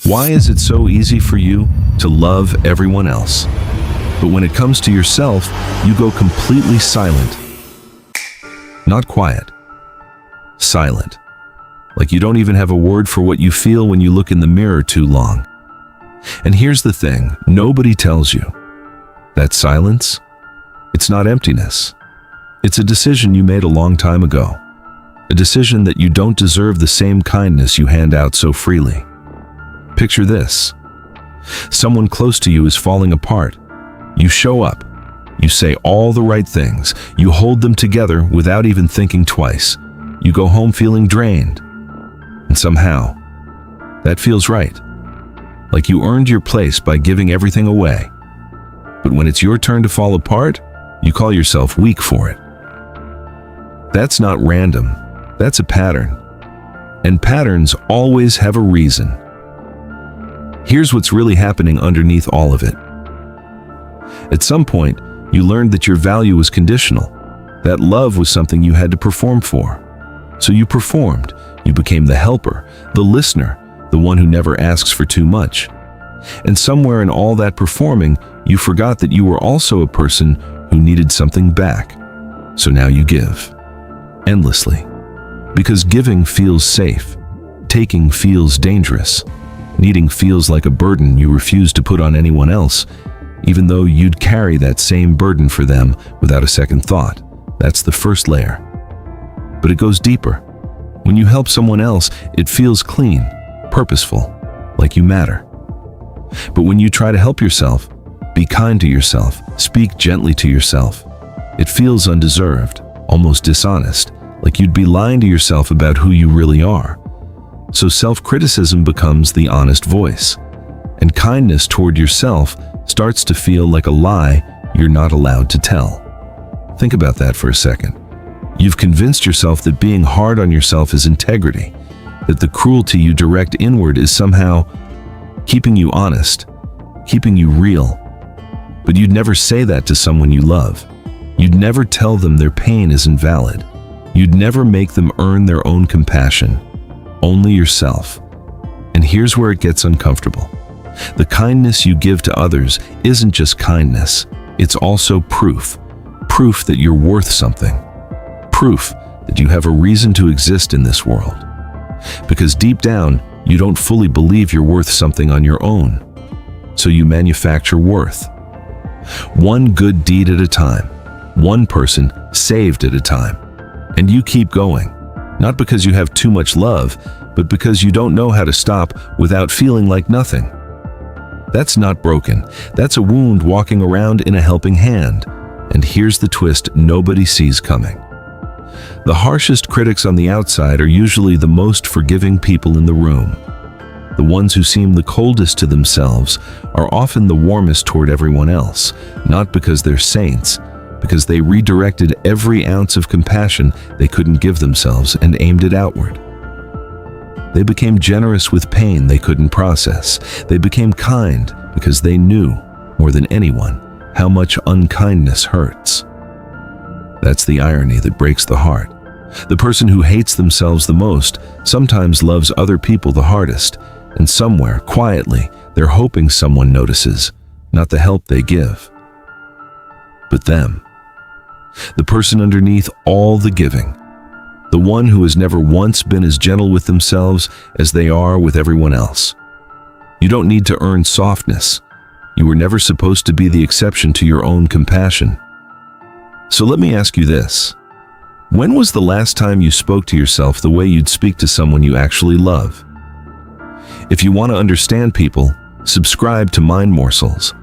Why is it so easy for you to love everyone else, but when it comes to yourself, you go completely silent? Not quiet. Silent. Like you don't even have a word for what you feel when you look in the mirror too long. And here's the thing, nobody tells you. That silence, it's not emptiness. It's a decision you made a long time ago. A decision that you don't deserve the same kindness you hand out so freely. Picture this. Someone close to you is falling apart. You show up. You say all the right things. You hold them together without even thinking twice. You go home feeling drained. And somehow, that feels right. Like you earned your place by giving everything away. But when it's your turn to fall apart, you call yourself weak for it. That's not random. That's a pattern. And patterns always have a reason. Here's what's really happening underneath all of it. At some point, you learned that your value was conditional. That love was something you had to perform for. So you performed. You became the helper, the listener, the one who never asks for too much. And somewhere in all that performing, you forgot that you were also a person who needed something back. So now you give. Endlessly. Because giving feels safe. Taking feels dangerous. Needing feels like a burden you refuse to put on anyone else, even though you'd carry that same burden for them without a second thought. That's the first layer. But it goes deeper. When you help someone else, it feels clean, purposeful, like you matter. But when you try to help yourself, be kind to yourself, speak gently to yourself, it feels undeserved, almost dishonest, like you'd be lying to yourself about who you really are. So self-criticism becomes the honest voice, and kindness toward yourself starts to feel like a lie you're not allowed to tell. Think about that for a second. You've convinced yourself that being hard on yourself is integrity, that the cruelty you direct inward is somehow keeping you honest, keeping you real. But you'd never say that to someone you love. You'd never tell them their pain isn't valid. You'd never make them earn their own compassion. Only yourself. And here's where it gets uncomfortable. The kindness you give to others isn't just kindness. It's also proof. Proof that you're worth something. Proof that you have a reason to exist in this world. Because deep down, you don't fully believe you're worth something on your own. So you manufacture worth. One good deed at a time. One person saved at a time. And you keep going. Not because you have too much love, but because you don't know how to stop without feeling like nothing. That's not broken. That's a wound walking around in a helping hand. And here's the twist nobody sees coming. The harshest critics on the outside are usually the most forgiving people in the room. The ones who seem the coldest to themselves are often the warmest toward everyone else, not because they're saints, because they redirected every ounce of compassion they couldn't give themselves and aimed it outward. They became generous with pain they couldn't process. They became kind because they knew, more than anyone, how much unkindness hurts. That's the irony that breaks the heart. The person who hates themselves the most sometimes loves other people the hardest, and somewhere, quietly, they're hoping someone notices, not the help they give, but them. The person underneath all the giving. The one who has never once been as gentle with themselves as they are with everyone else. You don't need to earn softness. You were never supposed to be the exception to your own compassion. So let me ask you this. When was the last time you spoke to yourself the way you'd speak to someone you actually love? If you want to understand people, subscribe to MindMorsels.